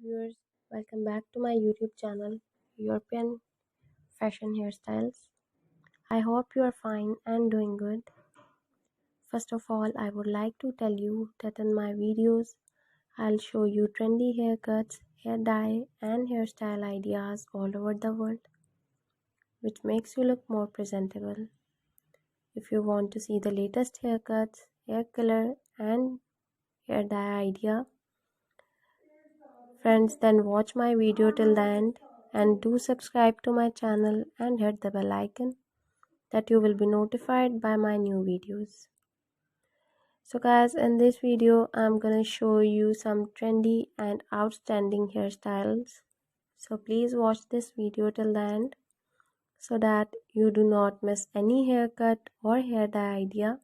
viewers, welcome back to my YouTube channel, European Fashion Hairstyles. I hope you are fine and doing good. First of all, I would like to tell you that in my videos, I'll show you trendy haircuts, hair dye and hairstyle ideas all over the world, which makes you look more presentable. If you want to see the latest haircuts, hair color and hair dye idea, friends, then watch my video till the end and do subscribe to my channel and hit the bell icon that you will be notified by my new videos. So guys, in this video I'm gonna show you some trendy and outstanding hairstyles. So please watch this video till the end so that you do not miss any haircut or hair dye idea.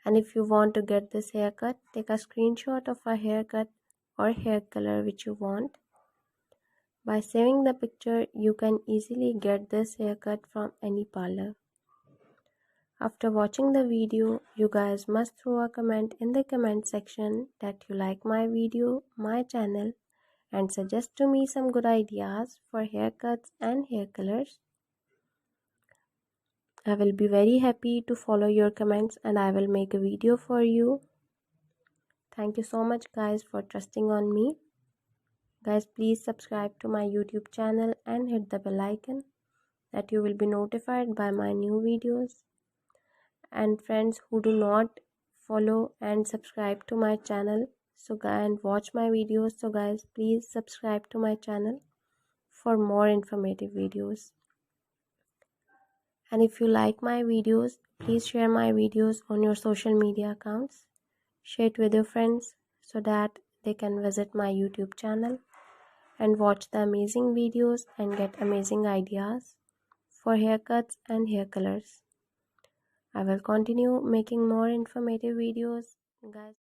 And if you want to get this haircut, take a screenshot of a haircut or hair color which you want. By saving the picture, you can easily get this haircut from any parlor. After watching the video, you guys must throw a comment in the comment section that you like my video, my channel, and suggest to me some good ideas for haircuts and hair colors. I will be very happy to follow your comments and I will make a video for you. Thank you so much guys for trusting on me. Guys, please subscribe to my YouTube channel and hit the bell icon that you will be notified by my new videos. And friends who do not follow and subscribe to my channel and watch my videos, so guys, please subscribe to my channel for more informative videos. And if you like my videos, please share my videos on your social media accounts. Share it with your friends so that they can visit my YouTube channel and watch the amazing videos and get amazing ideas for haircuts and hair colors. I will continue making more informative videos, guys.